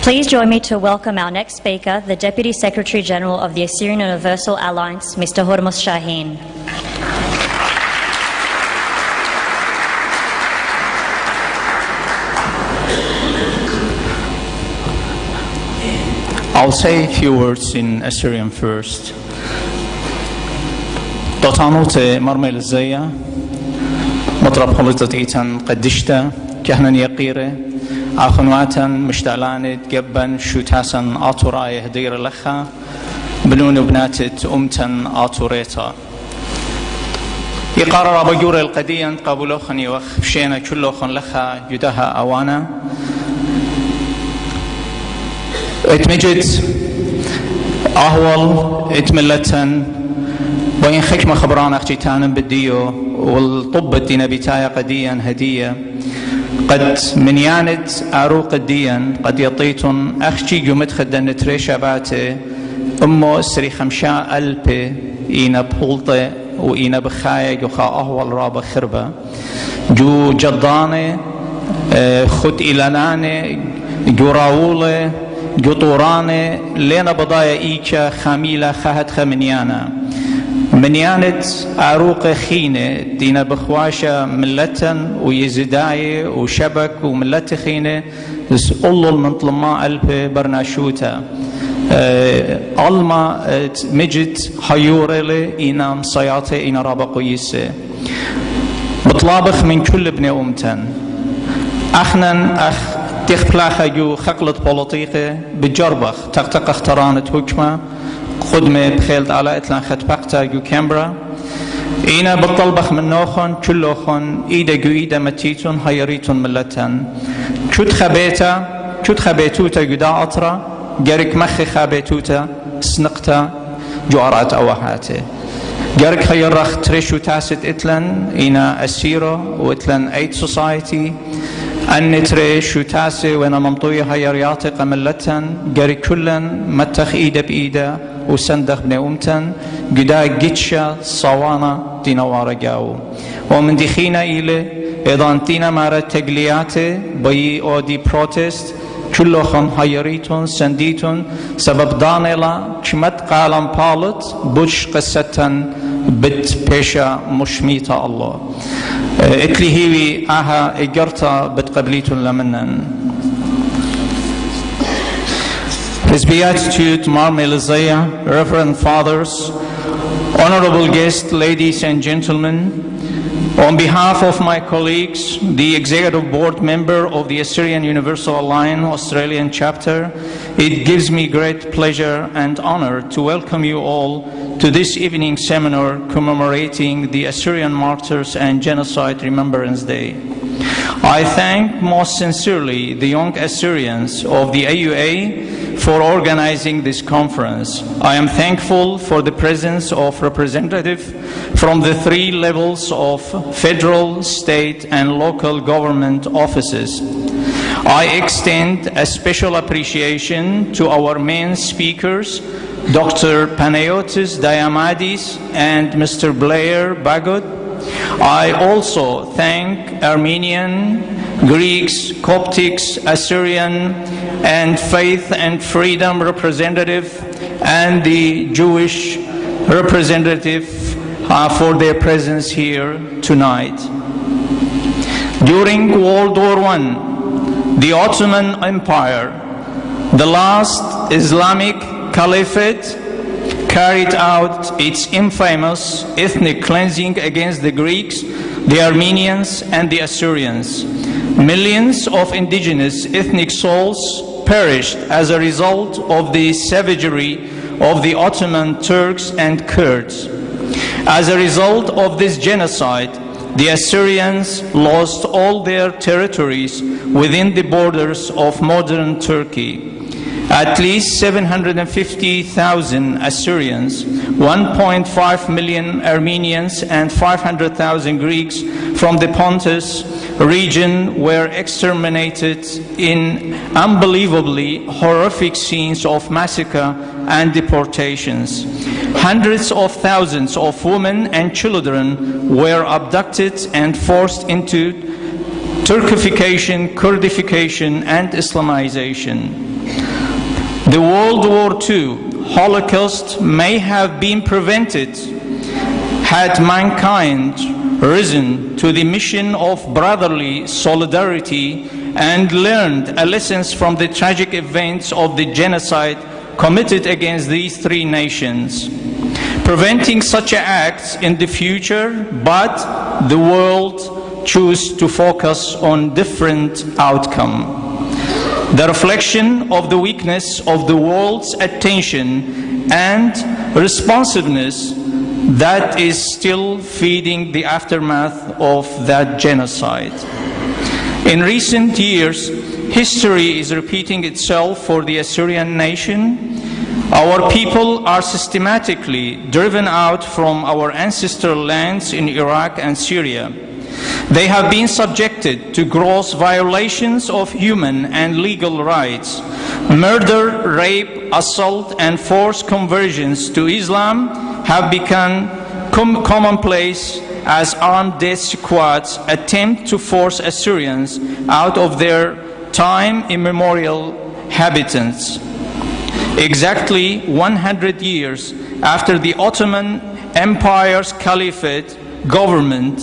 Please join me to welcome our next speaker, the Deputy Secretary General of the Assyrian Universal Alliance, Mr. Hermiz Shahen. I'll say a few words in Assyrian first. Dotanute marmel zaya مطرب خلطت إيتان قدشتا كهنا يقيرة آخنواتا مشتعلانت جبا شوتاسا آتوراي هدير لخا بنون بناتت أمتا آتوريتا يقرر بجور القديا قابلوخن يوخ بشينا كلوخن لخا يدها أوانا اتمجد أهول اتملتن وإن خكمة خبران أختيتانا بديو والطب الدين بتايا قديا هدية قد من ياند عروق الدين قد يطيتن أخشي جمد خدن تريشا باتي أمو سري خمشاء ألبي إينا بولطة وإينا بخايق وخا أهول رابا خربة جو جداني خد إلاناني جو راولي جو طوراني لينا بضايا إيكا خميلة خهد خمنيانا منيانت عروق خينة دينا بخواشة ملتن ويزداي وشبك وملت خينة الله المنطلما ألبي برناشوتا ألما مجد حيوري إينا مصياتي إينا رابا قيسي بطلابخ من كل ابن أمتن أخنا أخ تخبلاخ جو خقلت بوليطيقة بجربخ تقتق اخترانت حكمة خدمة بخيلت على إتلان خطبقتا جو كامبرا إينا بطلبخ من نوخن كلوخن إيدا جو إيدا متيتون هيريتون ملتن كود خبيتوتا جو دا أطرا جارك مخي خبيتوتا سنقتا جوارات أوهاتي جارك خيرخ تريشو تاسد إتلان إينا أسيرو وإتلان أيد سوسايتي أن تريشو تاسي وإنا ممطوية هيرياتي قملتن جارك كلن متخ إيدا بإيدا وسندخ بن أمتن قدا جيتشا صوانا دينا وارجاو ومن دخينا إلي إذا انتينا مارا تقلياتي بي أو دي بروتست كلهم هيريتون سنديتون سبب دانيلا كمت قالم بالت بوش قصة بت بيشا مشميتا الله اتلي هيوي آها إجرتا بتقبليتون لمنن His Beatitude, Mar Melizaya, Reverend Fathers, Honorable guests, ladies and gentlemen, on behalf of my colleagues, the Executive Board member of the Assyrian Universal Alliance Australian Chapter, it gives me great pleasure and honor to welcome you all to this evening seminar commemorating the Assyrian Martyrs and Genocide Remembrance Day. I thank most sincerely the young Assyrians of the AUA for organizing this conference. I am thankful for the presence of representatives from the three levels of federal, state, and local government offices. I extend a special appreciation to our main speakers, Dr. Panayotis Diamadis and Mr. Blair Bagod. I also thank Armenian, Greeks, Coptics, Assyrian, and Faith and Freedom representative and the Jewish representative for their presence here tonight. During World War I, the Ottoman Empire, the last Islamic Caliphate, carried out its infamous ethnic cleansing against the Greeks, the Armenians, and the Assyrians. Millions of indigenous ethnic souls perished as a result of the savagery of the Ottoman Turks and Kurds. As a result of this genocide, the Assyrians lost all their territories within the borders of modern Turkey. At least 750,000 Assyrians, 1.5 million Armenians, and 500,000 Greeks from the Pontus region were exterminated in unbelievably horrific scenes of massacre and deportations. Hundreds of thousands of women and children were abducted and forced into Turkification, Kurdification, and Islamization. The World War II Holocaust may have been prevented had mankind risen to the mission of brotherly solidarity and learned lessons from the tragic events of the genocide committed against these three nations. Preventing such acts in the future, but the world chose to focus on different outcome. The reflection of the weakness of the world's attention and responsiveness that is still feeding the aftermath of that genocide. In recent years, history is repeating itself for the Assyrian nation. Our people are systematically driven out from our ancestral lands in Iraq and Syria. They have been subjected to gross violations of human and legal rights. Murder, rape, assault, and forced conversions to Islam have become commonplace as armed death squads attempt to force Assyrians out of their time immemorial habitats. Exactly 100 years after the Ottoman Empire's caliphate government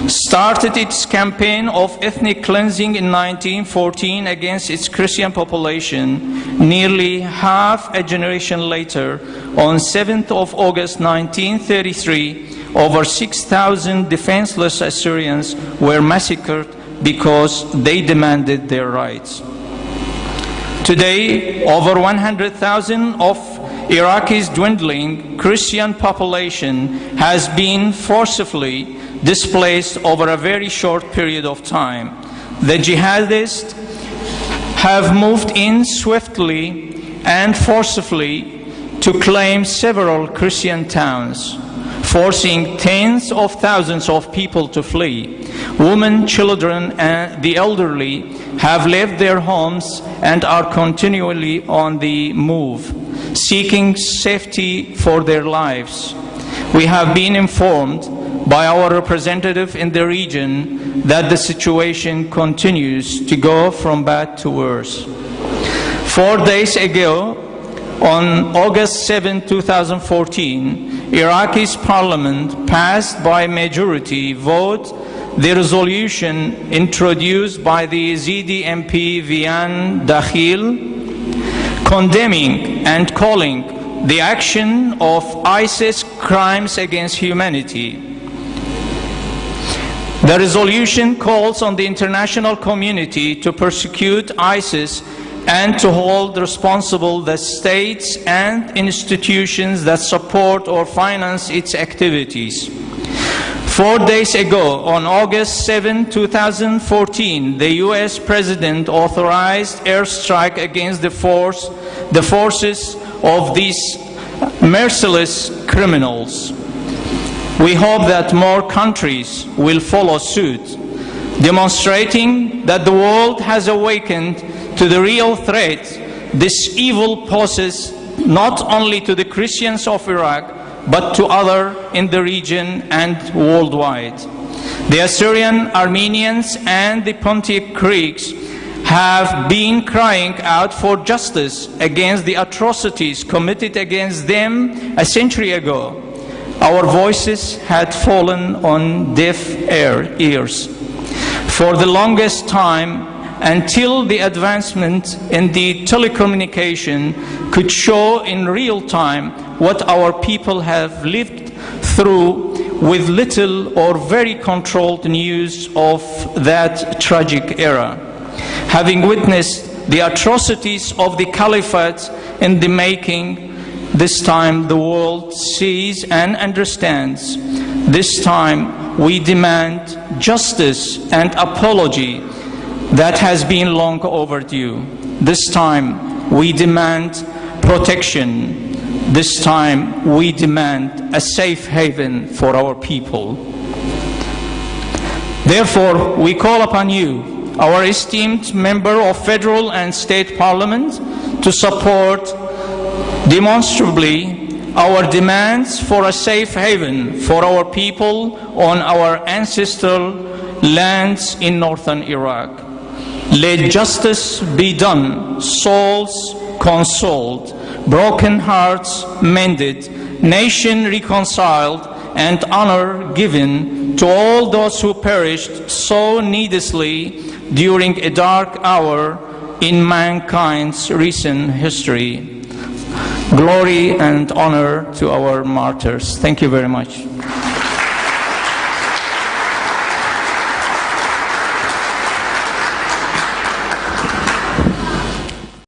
started its campaign of ethnic cleansing in 1914 against its Christian population, nearly half a generation later, on 7th of August 1933, over 6,000 defenseless Assyrians were massacred because they demanded their rights. Today, over 100,000 of Iraqi's dwindling Christian population has been forcibly displaced over a very short period of time. The jihadists have moved in swiftly and forcibly to claim several Christian towns, forcing tens of thousands of people to flee. Women, children, and the elderly have left their homes and are continually on the move, seeking safety for their lives. We have been informed by our representative in the region that the situation continues to go from bad to worse. 4 days ago, on August 7, 2014, Iraqi's parliament passed by majority vote the resolution introduced by the Yazidi MP Vian Dakhil, condemning and calling the action of ISIS crimes against humanity. The resolution calls on the international community to persecute ISIS and to hold responsible the states and institutions that support or finance its activities. 4 days ago, on August 7, 2014, the US President authorized airstrike against the forces of these merciless criminals. We hope that more countries will follow suit, demonstrating that the world has awakened to the real threat this evil poses not only to the Christians of Iraq, but to others in the region and worldwide. The Assyrian, Armenians, and the Pontic Greeks have been crying out for justice against the atrocities committed against them a century ago. Our voices had fallen on deaf ears. For the longest time, until the advancement in the telecommunication could show in real time what our people have lived through with little or very controlled news of that tragic era. Having witnessed the atrocities of the caliphate in the making, this time the world sees and understands. This time we demand justice and apology that has been long overdue. This time we demand protection. This time we demand a safe haven for our people. Therefore, we call upon you, our esteemed member of federal and state parliament, to support demonstrably our demands for a safe haven for our people on our ancestral lands in northern Iraq. Let justice be done, souls consoled, broken hearts mended, nation reconciled, and honor given to all those who perished so needlessly during a dark hour in mankind's recent history. Glory and honor to our martyrs. Thank you very much.